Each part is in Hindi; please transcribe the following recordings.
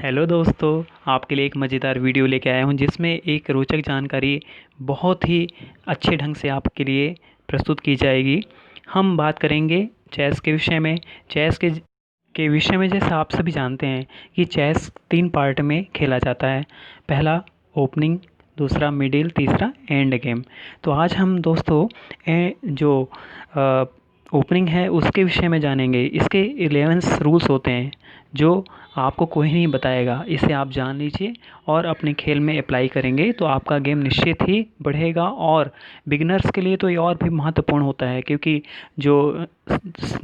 हेलो दोस्तों, आपके लिए एक मज़ेदार वीडियो लेके आया हूँ जिसमें एक रोचक जानकारी बहुत ही अच्छे ढंग से आपके लिए प्रस्तुत की जाएगी। हम बात करेंगे चेस के विषय में। चेस के विषय में जैसे आप सभी जानते हैं कि चेस 3 पार्ट में खेला जाता है। पहला ओपनिंग, दूसरा मिडिल, तीसरा एंड गेम। तो आज हम दोस्तों जो ओपनिंग है उसके विषय में जानेंगे। इसके 11 रूल्स होते हैं जो आपको कोई नहीं बताएगा, इसे आप जान लीजिए और अपने खेल में अप्लाई करेंगे तो आपका गेम निश्चित ही बढ़ेगा। और बिगिनर्स के लिए तो ये और भी महत्वपूर्ण होता है, क्योंकि जो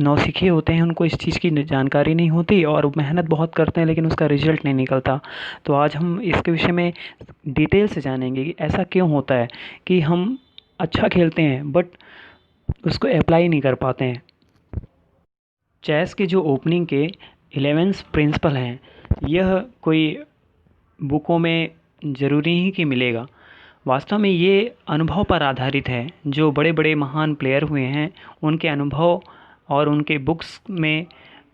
नौसिखिए होते हैं उनको इस चीज़ की जानकारी नहीं होती और मेहनत बहुत करते हैं लेकिन उसका रिजल्ट नहीं निकलता। तो आज हम इसके विषय में डिटेल से जानेंगे कि ऐसा क्यों होता है कि हम अच्छा खेलते हैं बट उसको अप्लाई नहीं कर पाते हैं। चेस के जो ओपनिंग के 11 प्रिंसिपल हैं, यह कोई बुकों में ज़रूरी ही कि मिलेगा। वास्तव में ये अनुभव पर आधारित है। जो बड़े बड़े महान प्लेयर हुए हैं उनके अनुभव और उनके बुक्स में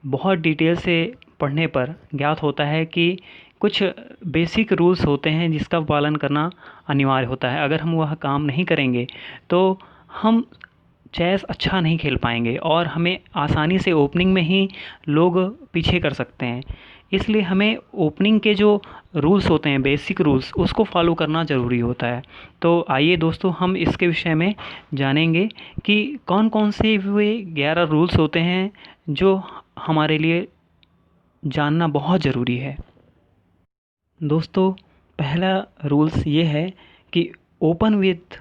बहुत डिटेल से पढ़ने पर ज्ञात होता है कि कुछ बेसिक रूल्स होते हैं जिसका पालन करना अनिवार्य होता है। अगर हम वह काम नहीं करेंगे तो हम चेस अच्छा नहीं खेल पाएंगे और हमें आसानी से ओपनिंग में ही लोग पीछे कर सकते हैं। इसलिए हमें ओपनिंग के जो रूल्स होते हैं, बेसिक रूल्स, उसको फॉलो करना ज़रूरी होता है। तो आइए दोस्तों, हम इसके विषय में जानेंगे कि कौन कौन से वे 11 रूल्स होते हैं जो हमारे लिए जानना बहुत ज़रूरी है। दोस्तों, पहला रूल्स ये है कि ओपन विथ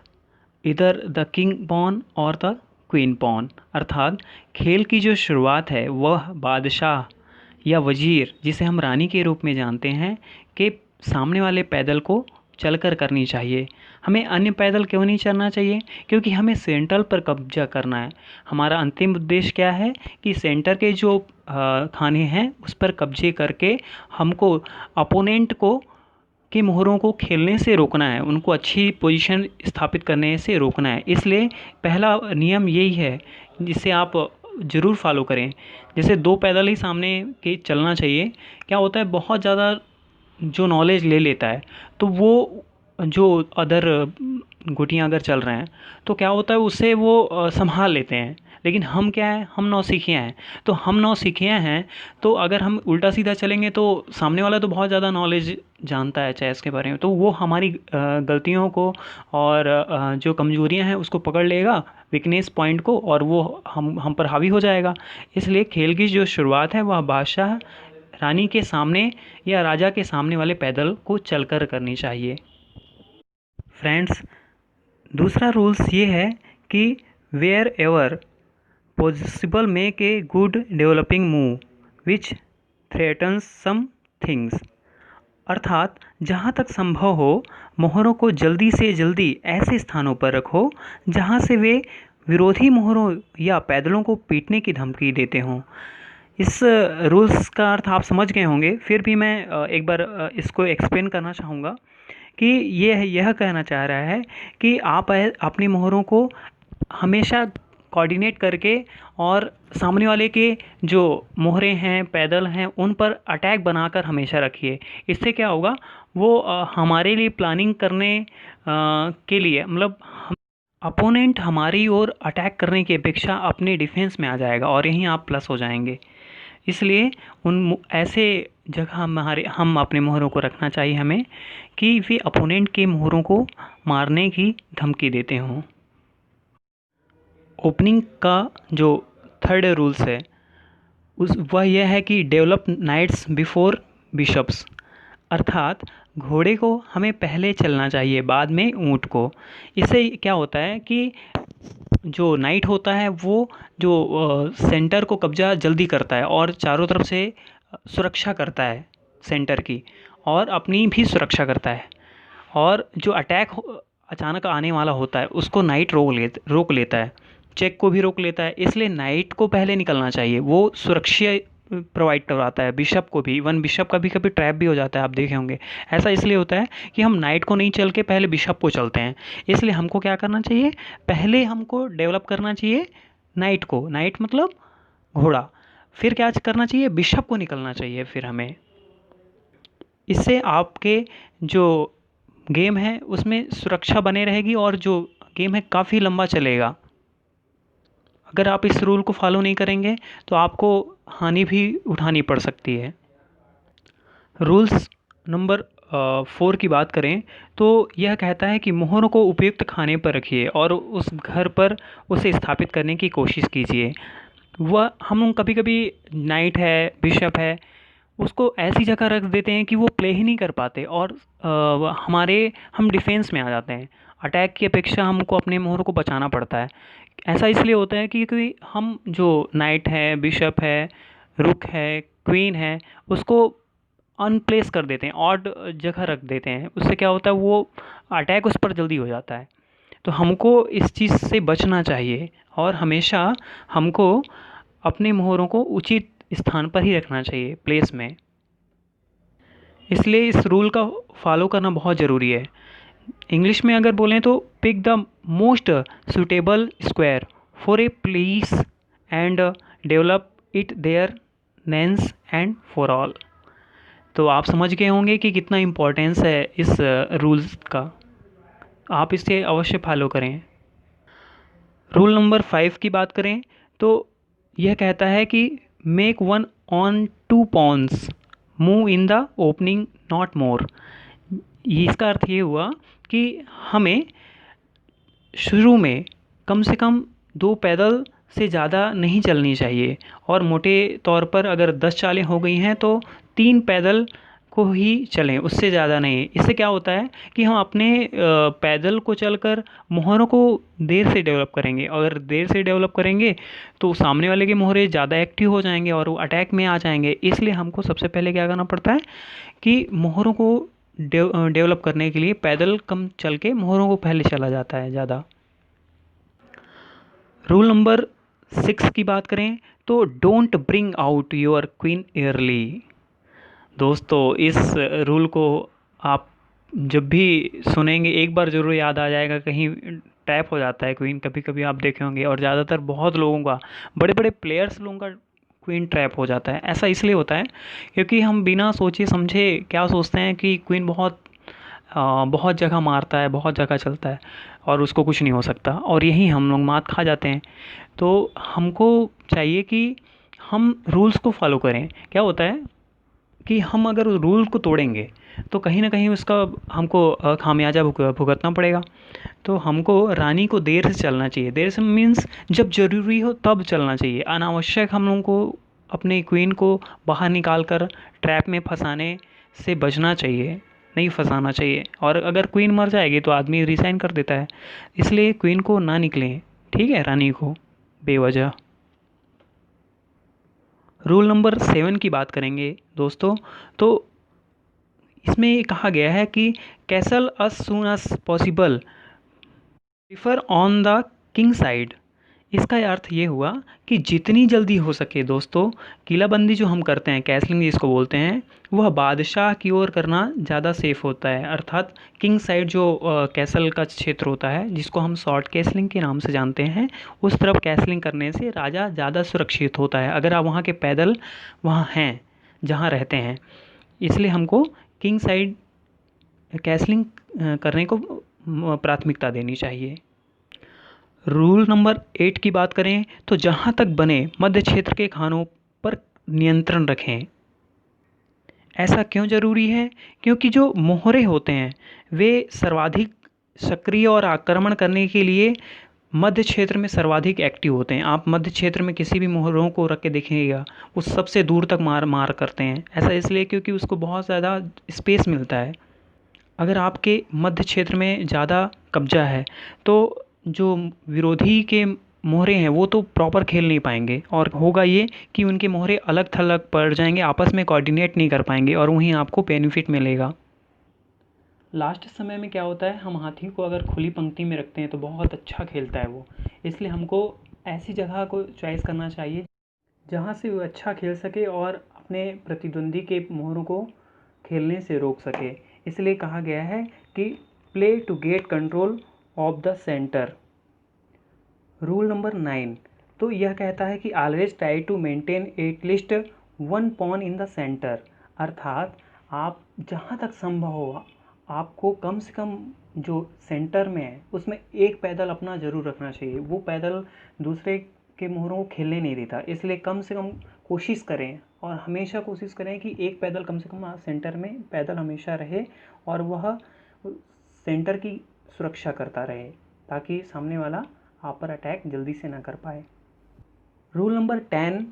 इधर द किंग पॉन और द क्वीन पॉन। अर्थात खेल की जो शुरुआत है वह बादशाह या वजीर, जिसे हम रानी के रूप में जानते हैं, के सामने वाले पैदल को चलकर करनी चाहिए। हमें अन्य पैदल क्यों नहीं चलना चाहिए? क्योंकि हमें सेंटर पर कब्जा करना है। हमारा अंतिम उद्देश्य क्या है कि सेंटर के जो खाने हैं उस पर कब्जे करके हमको अपोनेंट को के मोहरों को खेलने से रोकना है, उनको अच्छी पोजीशन स्थापित करने से रोकना है। इसलिए पहला नियम यही है जिसे आप ज़रूर फॉलो करें। जैसे 2 पैदल ही सामने के चलना चाहिए। क्या होता है, बहुत ज़्यादा जो नॉलेज ले लेता है तो वो जो अदर गुटियाँ अगर चल रहे हैं तो क्या होता है, उससे वो संभाल लेते हैं। लेकिन हम क्या है, हम नौसिखिया हैं। तो हम नौसिखिया हैं तो अगर हम उल्टा सीधा चलेंगे तो सामने वाला तो बहुत ज़्यादा नॉलेज जानता है चेस के बारे में, तो वो हमारी गलतियों को और जो कमजोरियां हैं उसको पकड़ लेगा, वीकनेस पॉइंट को, और वो हम पर हावी हो जाएगा। इसलिए खेल की जो शुरुआत है वह बादशाह रानी के सामने या राजा के सामने वाले पैदल को चलकर करनी चाहिए। फ्रेंड्स, दूसरा रूल्स ये है कि wherever possible make a good developing move which threatens some things. अर्थात जहाँ तक संभव हो मोहरों को जल्दी से जल्दी ऐसे स्थानों पर रखो जहाँ से वे विरोधी मोहरों या पैदलों को पीटने की धमकी देते हों। इस रूल्स का अर्थ आप समझ गए होंगे, फिर भी मैं एक बार इसको एक्सप्लेन करना चाहूँगा कि यह कहना चाह रहा है कि आप अपनी मोहरों को हमेशा कोऑर्डिनेट करके और सामने वाले के जो मोहरे हैं, पैदल हैं, उन पर अटैक बनाकर हमेशा रखिए। इससे क्या होगा, वो हमारे लिए प्लानिंग करने के लिए, मतलब अपोनेंट हमारी ओर अटैक करने की अपेक्षा अपने डिफेंस में आ जाएगा और यहीं आप प्लस हो जाएंगे। इसलिए ऐसे जगह हम अपने मोहरों को रखना चाहिए हमें कि वे अपोनेंट के मोहरों को मारने की धमकी देते हों। ओपनिंग का जो थर्ड रूल्स है वह यह है कि डेवलप नाइट्स बिफोर बिशप्स। अर्थात घोड़े को हमें पहले चलना चाहिए, बाद में ऊँट को। इससे क्या होता है कि जो नाइट होता है वो जो सेंटर को कब्जा जल्दी करता है और चारों तरफ से सुरक्षा करता है सेंटर की, और अपनी भी सुरक्षा करता है। और जो अटैक अचानक आने वाला होता है उसको नाइट रोक लेता है, चेक को भी रोक लेता है। इसलिए नाइट को पहले निकलना चाहिए, वो सुरक्षा प्रोवाइड करवाता है। बिशप को भी, इवन बिशप का भी कभी ट्रैप भी हो जाता है, आप देखे होंगे। ऐसा इसलिए होता है कि हम नाइट को नहीं चल के पहले बिशप को चलते हैं। इसलिए हमको क्या करना चाहिए, पहले हमको डेवलप करना चाहिए नाइट को, नाइट मतलब घोड़ा। फिर क्या करना चाहिए, बिशप को निकलना चाहिए फिर हमें। इससे आपके जो गेम है उसमें सुरक्षा बने रहेगी और जो गेम है काफ़ी लंबा चलेगा। अगर आप इस रूल को फॉलो नहीं करेंगे तो आपको हानि भी उठानी पड़ सकती है। रूल्स नंबर 4 की बात करें तो यह कहता है कि मोहरों को उपयुक्त खाने पर रखिए और उस घर पर उसे स्थापित करने की कोशिश कीजिए। वह हम कभी कभी नाइट है, बिशप है, उसको ऐसी जगह रख देते हैं कि वो प्ले ही नहीं कर पाते और हम डिफेंस में आ जाते हैं। अटैक की अपेक्षा हमको अपने मोहरों को बचाना पड़ता है। ऐसा इसलिए होता है क्योंकि हम जो नाइट है, बिशप है, रुक है, क्वीन है, उसको अनप्लेस कर देते हैं, ऑड जगह रख देते हैं। उससे क्या होता है, वो अटैक उस पर जल्दी हो जाता है। तो हमको इस चीज़ से बचना चाहिए और हमेशा हमको अपने मोहरों को उचित स्थान पर ही रखना चाहिए, प्लेस में। इसलिए इस रूल का फॉलो करना बहुत ज़रूरी है। इंग्लिश में अगर बोलें तो pick the most suitable square for a place and develop it there once and for all. तो आप समझ गए होंगे कि कितना इम्पोर्टेंस है इस रूल्स का। आप इसे अवश्य फॉलो करें। रूल नंबर 5 की बात करें तो यह कहता है कि make one on 2 pawns move in the opening not more. इसका अर्थ ये हुआ कि हमें शुरू में कम से कम 2 पैदल से ज़्यादा नहीं चलनी चाहिए और मोटे तौर पर अगर 10 चालें हो गई हैं तो 3 पैदल को ही चलें, उससे ज़्यादा नहीं। इससे क्या होता है कि हम अपने पैदल को चलकर मोहरों को देर से डेवलप करेंगे। अगर देर से डेवलप करेंगे तो सामने वाले के मोहरे ज़्यादा एक्टिव हो जाएंगे और वो अटैक में आ जाएंगे। इसलिए हमको सबसे पहले क्या करना पड़ता है कि मोहरों को डेवलप करने के लिए पैदल कम चल के मोहरों को पहले चला जाता है ज़्यादा। रूल नंबर 6 की बात करें तो don't bring out your queen early. दोस्तों इस रूल को आप जब भी सुनेंगे एक बार ज़रूर याद आ जाएगा। कहीं टैप हो जाता है क्वीन, कभी कभी आप देखे होंगे, और ज़्यादातर बहुत लोगों का, बड़े बड़े प्लेयर्स लोगों का क्वीन ट्रैप हो जाता है। ऐसा इसलिए होता है क्योंकि हम बिना सोचे समझे क्या सोचते हैं कि क्वीन बहुत जगह मारता है, बहुत जगह चलता है और उसको कुछ नहीं हो सकता, और यही हम लोग मात खा जाते हैं। तो हमको चाहिए कि हम रूल्स को फॉलो करें। क्या होता है कि हम अगर रूल को तोड़ेंगे तो कहीं ना कहीं उसका हमको खामियाजा भुगतना पड़ेगा। तो हमको रानी को देर से चलना चाहिए। देर से मीन्स जब ज़रूरी हो तब चलना चाहिए। अनावश्यक हम लोगों को अपने क्वीन को बाहर निकाल कर ट्रैप में फंसाने से बचना चाहिए, नहीं फंसाना चाहिए। और अगर क्वीन मर जाएगी तो आदमी रिसाइन कर देता है। इसलिए क्वीन को ना निकलें, ठीक है, रानी को बेवजह। रूल नंबर 7 की बात करेंगे दोस्तों तो इसमें ये कहा गया है कि castle us soon us possible prefer on the king side. इसका अर्थ ये हुआ कि जितनी जल्दी हो सके दोस्तों, किलाबंदी जो हम करते हैं, कैसलिंग जिसको बोलते हैं, वह बादशाह की ओर करना ज़्यादा सेफ होता है। अर्थात किंग साइड जो कैसल का क्षेत्र होता है, जिसको हम शॉर्ट कैसलिंग के नाम से जानते हैं, उस तरफ कैसलिंग करने से राजा ज़्यादा सुरक्षित होता है अगर आप वहाँ के पैदल वहाँ हैं जहाँ रहते हैं। इसलिए हमको किंग साइड कैसलिंग करने को प्राथमिकता देनी चाहिए। रूल नंबर 8 की बात करें तो जहाँ तक बने मध्य क्षेत्र के खानों पर नियंत्रण रखें। ऐसा क्यों ज़रूरी है? क्योंकि जो मोहरे होते हैं वे सर्वाधिक सक्रिय और आक्रमण करने के लिए मध्य क्षेत्र में सर्वाधिक एक्टिव होते हैं। आप मध्य क्षेत्र में किसी भी मोहरों को रख के देखिएगा, वो सबसे दूर तक मार करते हैं। ऐसा इसलिए क्योंकि उसको बहुत ज़्यादा स्पेस मिलता है। अगर आपके मध्य क्षेत्र में ज़्यादा कब्जा है तो जो विरोधी के मोहरे हैं वो तो प्रॉपर खेल नहीं पाएंगे, और होगा ये कि उनके मोहरे अलग थलग पड़ जाएंगे, आपस में कोऑर्डिनेट नहीं कर पाएंगे और वहीं आपको बेनिफिट मिलेगा। लास्ट समय में क्या होता है, हम हाथी को अगर खुली पंक्ति में रखते हैं तो बहुत अच्छा खेलता है वो। इसलिए हमको ऐसी जगह को चॉइस करना चाहिए जहाँ से वो अच्छा खेल सके और अपने प्रतिद्वंदी के मोहरों को खेलने से रोक सके। इसलिए कहा गया है कि play to get control of the centre. Rule number 9 तो यह कहता है कि always try to maintain at least 1 pawn in the centre. अर्थात आप जहाँ तक संभव हो आपको कम से कम जो सेंटर में है उसमें एक पैदल अपना ज़रूर रखना चाहिए। वो पैदल दूसरे के मोहरों को खेलने नहीं देता, इसलिए कम से कम कोशिश करें और हमेशा कोशिश करें कि एक पैदल कम से कम सेंटर में पैदल हमेशा रहे और वह सेंटर की सुरक्षा करता रहे ताकि सामने वाला आप पर अटैक जल्दी से ना कर पाए। रूल नंबर 10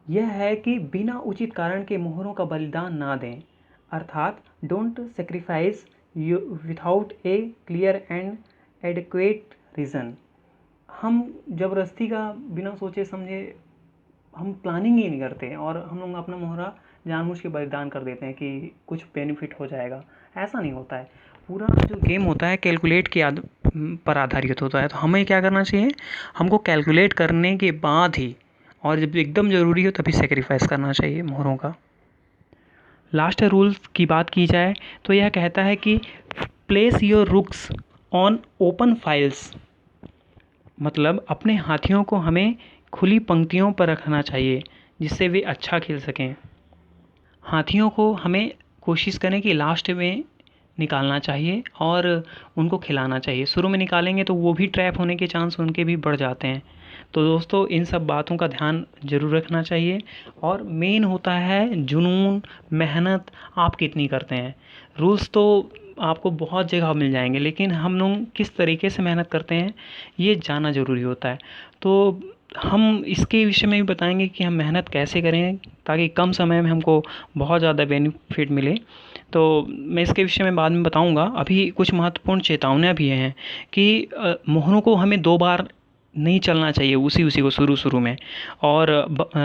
यह है कि बिना उचित कारण के मोहरों का बलिदान ना दें, अर्थात don't sacrifice without A clear and adequate reason. हम ज़बरदस्ती का बिना सोचे समझे हम प्लानिंग ही नहीं करते और हम लोग अपना मोहरा जानबूझ के बलिदान कर देते हैं कि कुछ बेनिफिट हो जाएगा। ऐसा नहीं होता है। पूरा जो गेम होता है कैलकुलेट के पर आधारित होता है। तो हमें क्या करना चाहिए, हमको कैलकुलेट करने के बाद ही और जब एकदम ज़रूरी हो तभी सेक्रीफाइस करना चाहिए मोहरों का। लास्ट रूल्स की बात की जाए तो यह कहता है कि place your rooks on open files, मतलब अपने हाथियों को हमें खुली पंक्तियों पर रखना चाहिए जिससे वे अच्छा खेल सकें। हाथियों को हमें कोशिश करें कि लास्ट में निकालना चाहिए और उनको खिलाना चाहिए। शुरू में निकालेंगे तो वो भी ट्रैप होने के चांस उनके भी बढ़ जाते हैं। तो दोस्तों इन सब बातों का ध्यान ज़रूर रखना चाहिए और मेन होता है जुनून, मेहनत आप कितनी करते हैं। रूल्स तो आपको बहुत जगह मिल जाएंगे लेकिन हम लोग किस तरीके से मेहनत करते हैं ये जानना ज़रूरी होता है। तो हम इसके विषय में भी बताएंगे कि हम मेहनत कैसे करें ताकि कम समय में हमको बहुत ज़्यादा बेनिफिट मिले। तो मैं इसके विषय में बाद में बताऊंगा। अभी कुछ महत्वपूर्ण चेतावनियाँ भी हैं कि मोहरों को हमें 2 बार नहीं चलना चाहिए उसी को शुरू में। और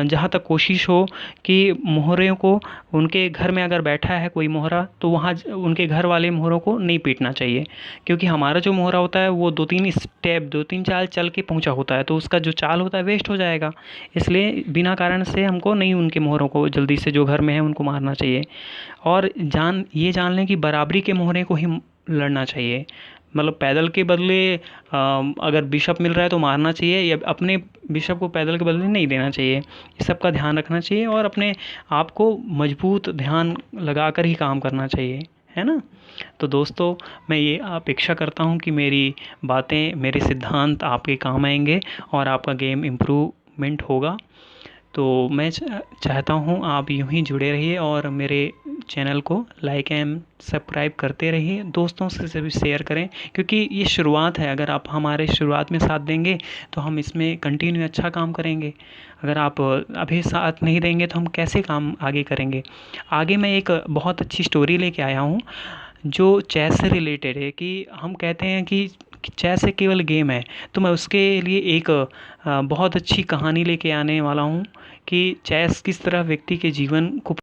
जहाँ तक कोशिश हो कि मोहरों को उनके घर में अगर बैठा है कोई मोहरा तो वहाँ उनके घर वाले मोहरों को नहीं पीटना चाहिए, क्योंकि हमारा जो मोहरा होता है वो 2-3 स्टेप 2-3 चाल चल के पहुँचा होता है तो उसका जो चाल होता है वेस्ट हो जाएगा। इसलिए बिना कारण से हमको नहीं उनके मोहरों को जल्दी से जो घर में है उनको मारना चाहिए। और ये जान लें कि बराबरी के मोहरे को ही लड़ना चाहिए, मतलब पैदल के बदले अगर बिशप मिल रहा है तो मारना चाहिए या अपने बिशप को पैदल के बदले नहीं देना चाहिए। इस सब का ध्यान रखना चाहिए और अपने आप को मजबूत ध्यान लगा कर ही काम करना चाहिए, है ना। तो दोस्तों मैं ये अपेक्षा करता हूँ कि मेरी बातें, मेरे सिद्धांत आपके काम आएंगे और आपका गेम इम्प्रूवमेंट होगा। तो मैं चाहता हूँ आप यूं ही जुड़े रहिए और मेरे चैनल को लाइक एंड सब्सक्राइब करते रहिए, दोस्तों से भी शेयर करें, क्योंकि ये शुरुआत है। अगर आप हमारे शुरुआत में साथ देंगे तो हम इसमें कंटिन्यू अच्छा काम करेंगे। अगर आप अभी साथ नहीं देंगे तो हम कैसे काम आगे करेंगे। आगे मैं एक बहुत अच्छी स्टोरी लेके आया हूँ जो चेस से रिलेटेड है। कि हम कहते हैं कि चेस एक केवल गेम है, तो मैं उसके लिए एक बहुत अच्छी कहानी लेके आने वाला हूँ कि चेस किस तरह व्यक्ति के जीवन को